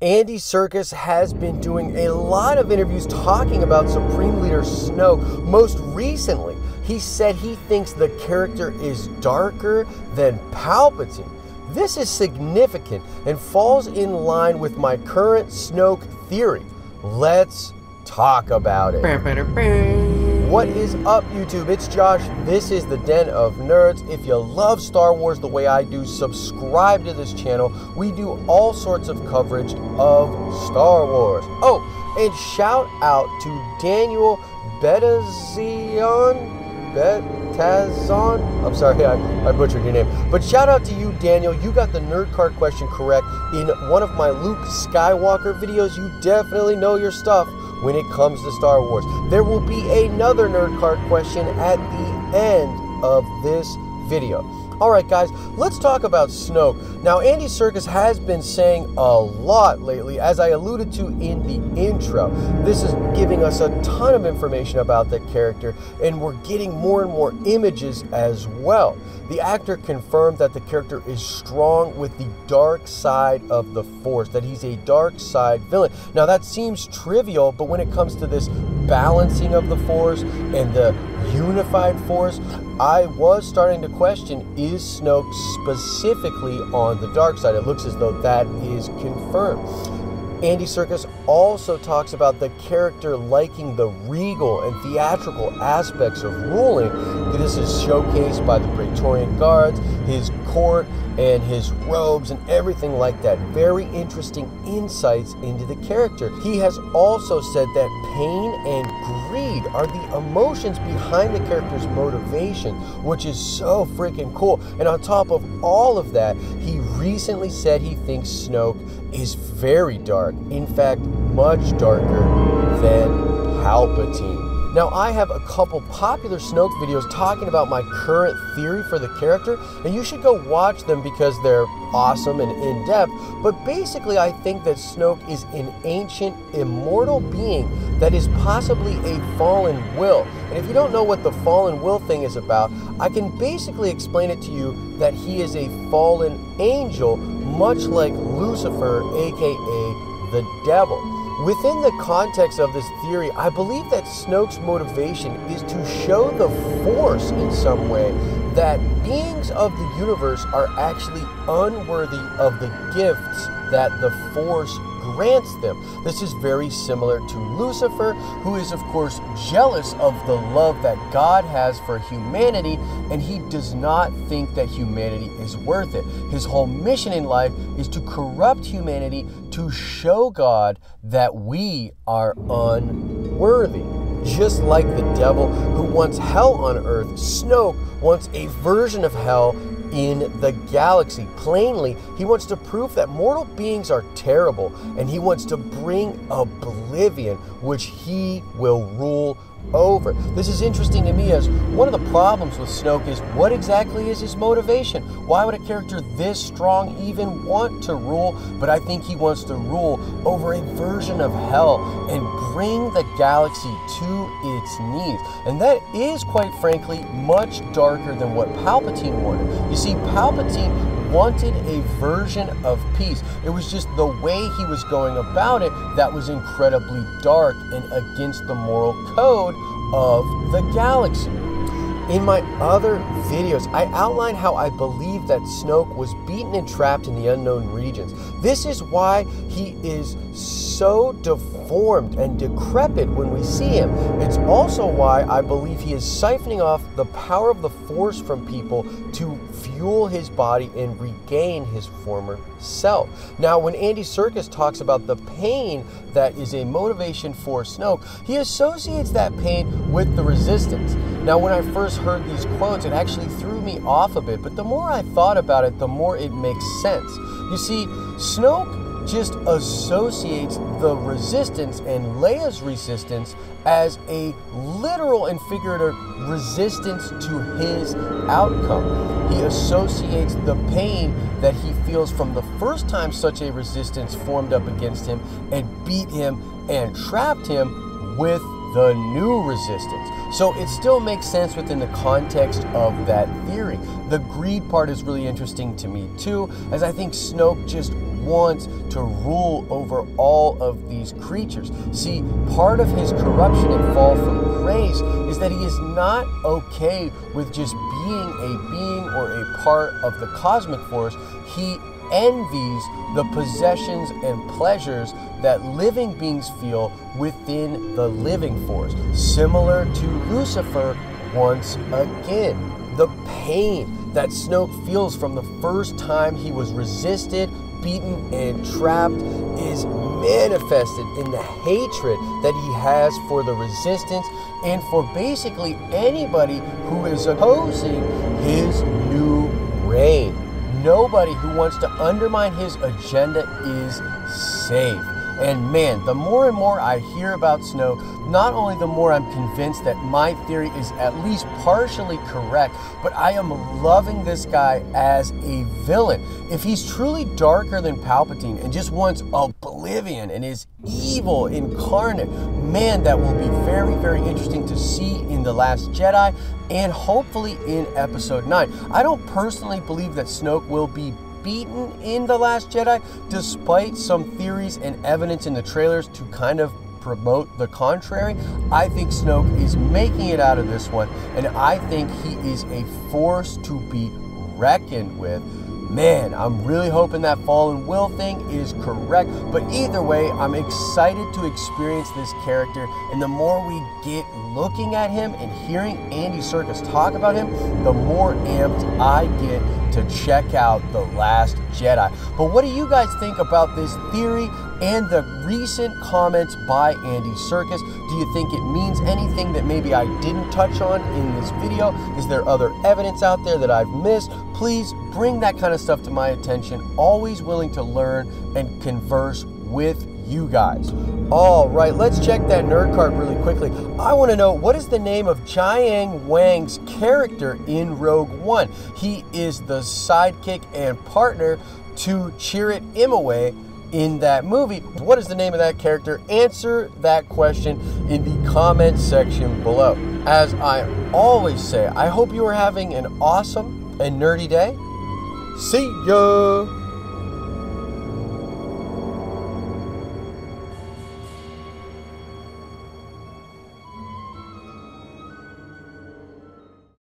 Andy Serkis has been doing a lot of interviews talking about Supreme Leader Snoke. Most recently, he said he thinks the character is darker than Palpatine. This is significant and falls in line with my current Snoke theory. Let's talk about it. What is up, YouTube? It's Josh. This is the Den of Nerds. If you love Star Wars the way I do, subscribe to this channel. We do all sorts of coverage of Star Wars. Oh, and shout out to Daniel Betazon. I'm sorry, I butchered your name. But shout out to you, Daniel. You got the nerd card question correct in one of my Luke Skywalker videos. You definitely know your stuff when it comes to Star Wars. There will be another nerd card question at the end of this video. Alright guys, let's talk about Snoke. Now Andy Serkis has been saying a lot lately, as I alluded to in the intro. This is giving us a ton of information about the character, and we're getting more and more images as well. The actor confirmed that the character is strong with the dark side of the Force, that he's a dark side villain. Now that seems trivial, but when it comes to this balancing of the Force and the unified Force, I was starting to question, is Snoke specifically on the dark side? It looks as though that is confirmed. Andy Serkis also talks about the character liking the regal and theatrical aspects of ruling. This is showcased by the Praetorian Guards, his court, and his robes and everything like that. Very interesting insights into the character. He has also said that pain and greed are the emotions behind the character's motivation, which is so freaking cool. And on top of all of that, he recently said he thinks Snoke is very dark. In fact, much darker than Palpatine. Now, I have a couple popular Snoke videos talking about my current theory for the character, and you should go watch them because they're awesome and in-depth. But basically, I think that Snoke is an ancient, immortal being that is possibly a fallen will. And if you don't know what the fallen will thing is about, I can basically explain it to you that he is a fallen angel, much like Lucifer, aka the devil. Within the context of this theory, I believe that Snoke's motivation is to show the Force in some way that beings of the universe are actually unworthy of the gifts that the Force grants them. This is very similar to Lucifer, who is of course jealous of the love that God has for humanity, and he does not think that humanity is worth it. His whole mission in life is to corrupt humanity to show God that we are unworthy. Just like the devil who wants hell on earth, Snoke wants a version of hell in the galaxy. Plainly, he wants to prove that mortal beings are terrible, and he wants to bring oblivion, which he will rule over. This is interesting to me, as one of the problems with Snoke is what exactly is his motivation? Why would a character this strong even want to rule? But I think he wants to rule over a version of hell and bring the galaxy to its knees. And that is, quite frankly, much darker than what Palpatine wanted. You see, Palpatine wanted a version of peace. It was just the way he was going about it that was incredibly dark and against the moral code of the galaxy. In my other videos, I outline how I believe that Snoke was beaten and trapped in the unknown regions. This is why he is so deformed and decrepit when we see him. It's also why I believe he is siphoning off the power of the Force from people to fuel his body and regain his former self. Now, when Andy Serkis talks about the pain that is a motivation for Snoke, he associates that pain with the Resistance. Now, when I first heard these quotes, it actually threw me off a bit, but the more I thought about it, the more it makes sense. You see, Snoke just associates the Resistance and Leia's resistance as a literal and figurative resistance to his outcome. He associates the pain that he feels from the first time such a resistance formed up against him and beat him and trapped him with the new resistance. So it still makes sense within the context of that theory. The greed part is really interesting to me too, as I think Snoke just wants to rule over all of these creatures. See, part of his corruption and fall from grace is that he is not okay with just being a being or a part of the cosmic force. He envies the possessions and pleasures that living beings feel within the living force, similar to Lucifer once again. The pain that Snoke feels from the first time he was resisted, beaten, and trapped is manifested in the hatred that he has for the resistance and for basically anybody who is opposing his new reign. Nobody who wants to undermine his agenda is safe. And man, the more and more I hear about Snoke, not only the more I'm convinced that my theory is at least partially correct, but I am loving this guy as a villain. If he's truly darker than Palpatine and just wants oblivion and is evil incarnate, man, that will be very, very interesting to see in The Last Jedi and hopefully in Episode 9. I don't personally believe that Snoke will be beaten in The Last Jedi, despite some theories and evidence in the trailers to kind of promote the contrary. I think Snoke is making it out of this one, and I think he is a force to be reckoned with. Man, I'm really hoping that fallen will thing is correct, but either way, I'm excited to experience this character, and the more we get looking at him and hearing Andy Serkis talk about him, the more amped I get to check out The Last Jedi. But what do you guys think about this theory and the recent comments by Andy Serkis? Do you think it means anything that maybe I didn't touch on in this video? Is there other evidence out there that I've missed? Please bring that kind of stuff to my attention. Always willing to learn and converse with you guys. All right, let's check that nerd card really quickly. I want to know, what is the name of Jiang Wang's character in Rogue One? He is the sidekick and partner to Chirrut Imwe in that movie. What is the name of that character? Answer that question in the comment section below. As I always say, I hope you are having an awesome and nerdy day. See ya!